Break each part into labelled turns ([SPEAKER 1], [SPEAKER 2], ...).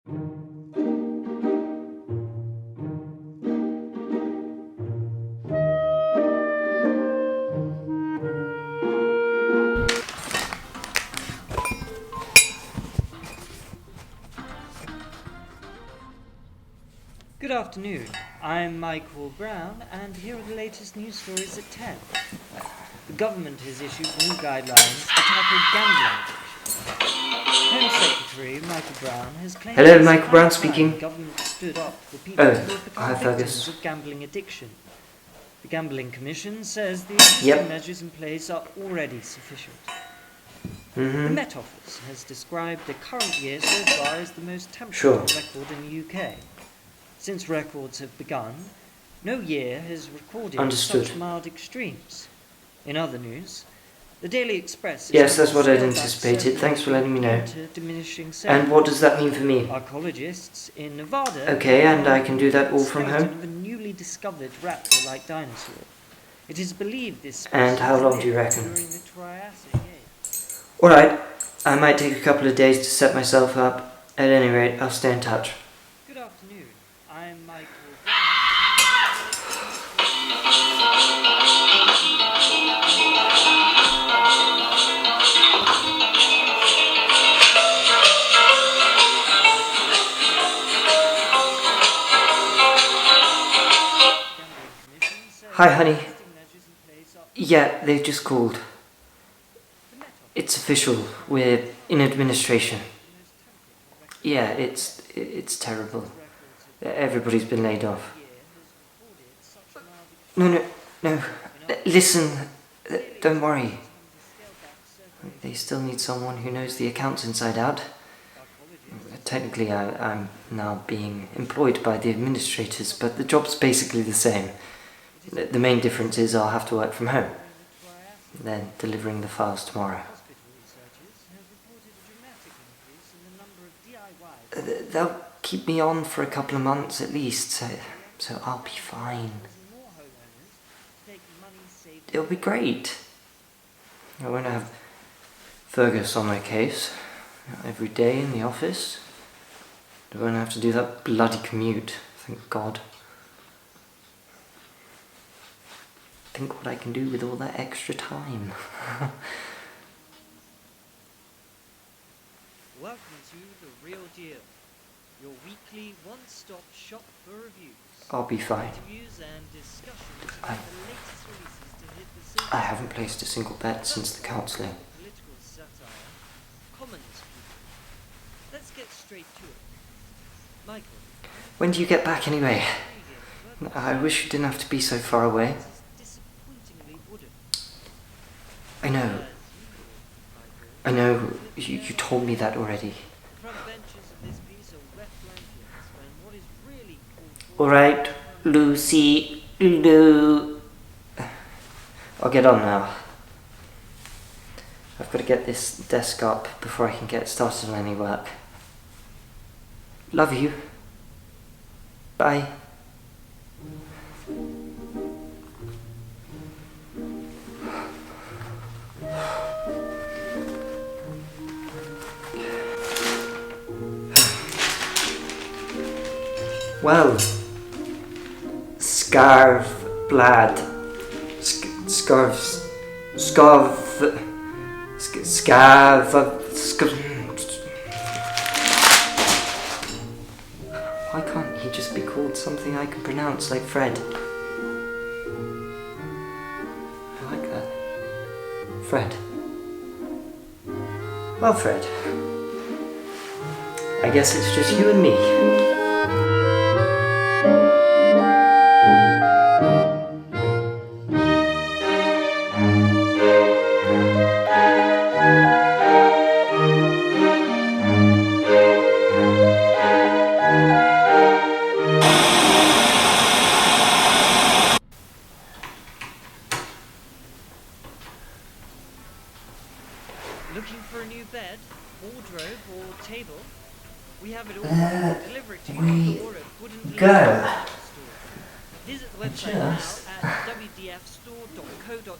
[SPEAKER 1] Good afternoon, I'm Michael Brown, and here are the latest news stories at 10. The government has issued new guidelines to tackle gambling addiction. Home Secretary Michael Brown has claimed
[SPEAKER 2] Hello, Michael Brown speaking.
[SPEAKER 1] The government stood up for people who have become
[SPEAKER 2] hi,
[SPEAKER 1] victims
[SPEAKER 2] Fergus.
[SPEAKER 1] of gambling addiction. The Gambling Commission says the existing measures in place are already sufficient. The Met Office has described the current year so far as the most temperate record in the UK. Since records have begun, no year has recorded such mild extremes. In other news, the Daily Express...
[SPEAKER 2] Yes, that's what I'd anticipated. Thanks for letting me know. And what does that mean for me?
[SPEAKER 1] Archaeologists in Nevada...
[SPEAKER 2] Okay, and I can do that all from home?
[SPEAKER 1] ...of a newly discovered raptor-like dinosaur. It is believed this...
[SPEAKER 2] And how long do you reckon?
[SPEAKER 1] ...during the Triassic Age.
[SPEAKER 2] Alright, I might take a couple of days to set myself up. At any rate, I'll stay in touch.
[SPEAKER 1] Good afternoon. I'm Michael
[SPEAKER 2] Hi, honey. Yeah, they've just called. It's official. We're in administration. Yeah, it's terrible. Everybody's been laid off. No. Listen, don't worry. They still need someone who knows the accounts inside out. Technically, I'm now being employed by the administrators, but the job's basically the same. The main difference is I'll have to work from home. They're delivering the files tomorrow. They'll keep me on for a couple of months at least, so I'll be fine. It'll be great. I won't have Fergus on my case every day in the office. I won't have to do that bloody commute, thank God. Think what I can do with all that extra time.
[SPEAKER 1] Welcome to The Real Deal, your weekly one-stop shop for reviews.
[SPEAKER 2] I'll be fine.
[SPEAKER 1] Interviews and discussions about the latest releases to hit the cinema.
[SPEAKER 2] I haven't placed a single bet since the counselling.
[SPEAKER 1] Political satire, communist people. Let's get straight to it. Michael.
[SPEAKER 2] When do you get back anyway? I wish you didn't have to be so far away. I know, you told me that already. Alright, Lucy, Lou. I'll get on now. I've got to get this desk up before I can get started on any work. Love you. Bye. Well, scarf-blad, why can't he just be called something I can pronounce like Fred? I like that. Fred. Well, Fred, I guess it's just you and me.
[SPEAKER 1] Looking for a new bed, wardrobe, or table? We have it all. Deliver it to your door at Wooden Store. Visit the website now at wdfstore.co.uk.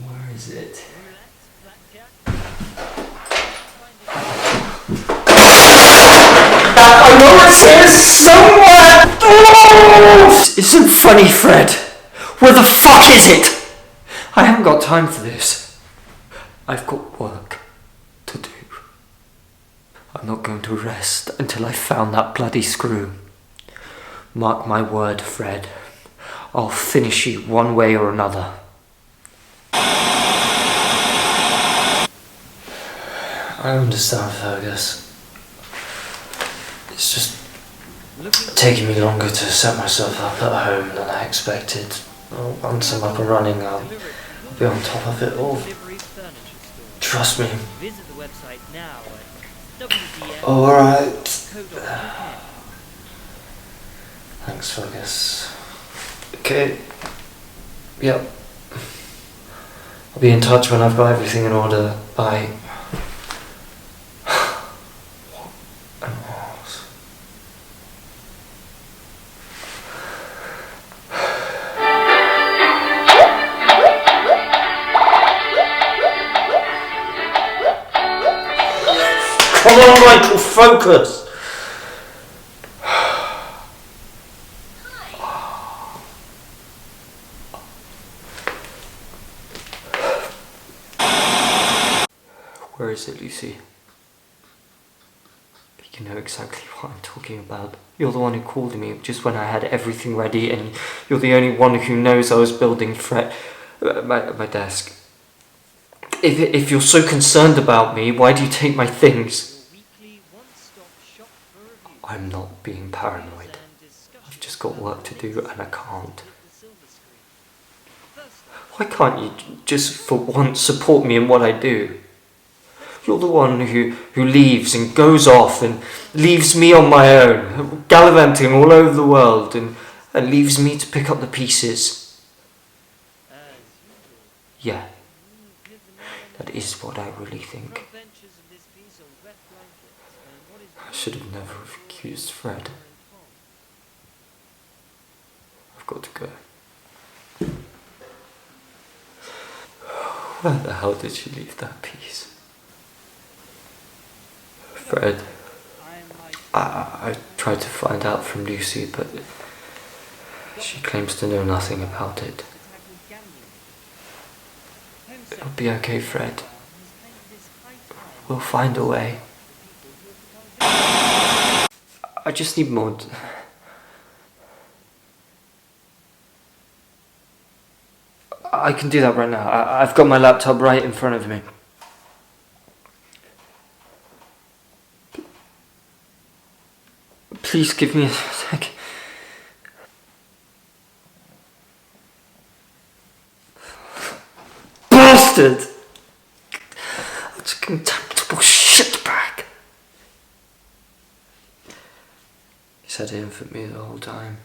[SPEAKER 2] Where is it?
[SPEAKER 1] Roulette, blackjack,
[SPEAKER 2] Is there someone? Oh, this isn't funny, Fred. Where the fuck is it? I haven't got time for this. I've got work to do. I'm not going to rest until I've found that bloody screw. Mark my word, Fred. I'll finish you one way or another. I understand, Fergus. It's just taking me longer to set myself up at home than I expected. Well, once I'm up and running, I'll be on top of it all. Trust me. Alright. Thanks, Fergus. Okay. Yep. I'll be in touch when I've got everything in order. Bye. What an arse. Come on, Michael, focus! Where is it, Lucy? You know exactly what I'm talking about. You're the one who called me just when I had everything ready, and you're the only one who knows I was building my desk. If you're so concerned about me, why do you take my things? I'm not being paranoid. I've just got work to do and I can't. Why can't you just for once support me in what I do? You're the one who leaves and goes off and leaves me on my own, gallivanting all over the world, and leaves me to pick up the pieces. Yeah, that is what I really think. I should have never accused Fred. I've got to go. Where the hell did she leave that piece? Fred, I tried to find out from Lucy, but she claims to know nothing about it. It'll be okay, Fred. We'll find a way. I just need more. I can do that right now. I've got my laptop right in front of me. Please give me a sec. Bastard! That's a contemptible shitbag. He sat in for me the whole time.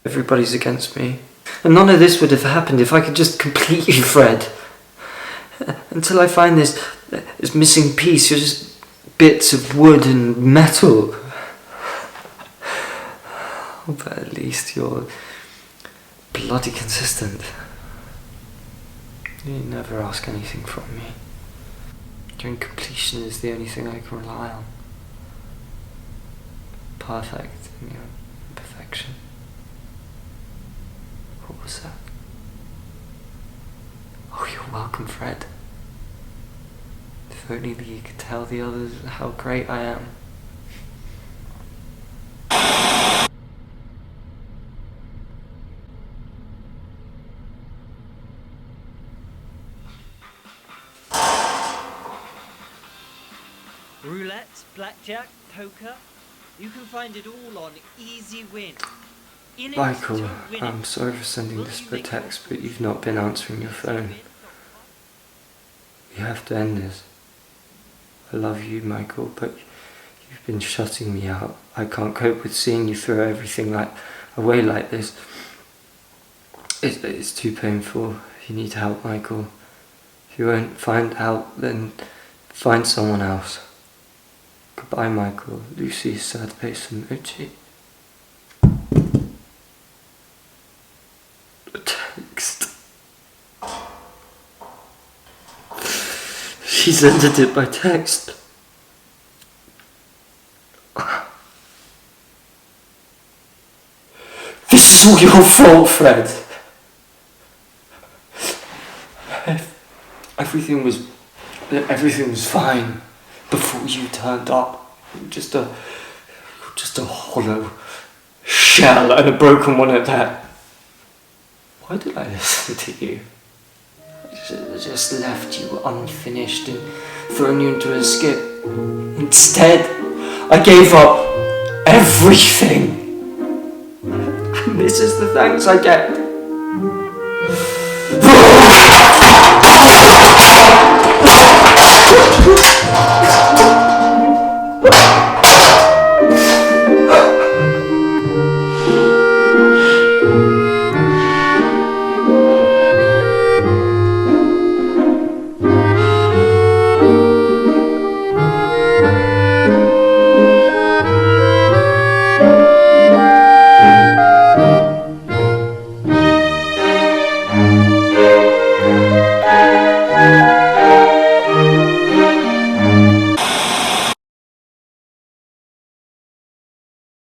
[SPEAKER 2] Everybody's against me. And none of this would have happened if I could just complete you, Fred. Until I find this missing piece, you're just bits of wood and metal. But at least you're bloody consistent. You never ask anything from me. Your completion is the only thing I can rely on. Perfect in your imperfection. What was that? Oh, you're welcome, Fred. If only you could tell the others how great I am.
[SPEAKER 1] Roulette, blackjack, poker. You can find it all on Easy Win.
[SPEAKER 2] Michael, I'm sorry for sending this by text, but you've not been answering your phone. You have to end this. I love you, Michael, but you've been shutting me out. I can't cope with seeing you throw everything away like this. It's too painful. You need help, Michael. If you won't find help, then find someone else. Goodbye, Michael. Lucy, sad face emoji. A text. She's ended it by text. It's all your fault, Fred. Everything was fine before you turned up. Just a hollow shell, and a broken one at that. Why did I listen to you? I just left you unfinished and thrown you into a skip. Instead, I gave up everything. And this is the thanks I get.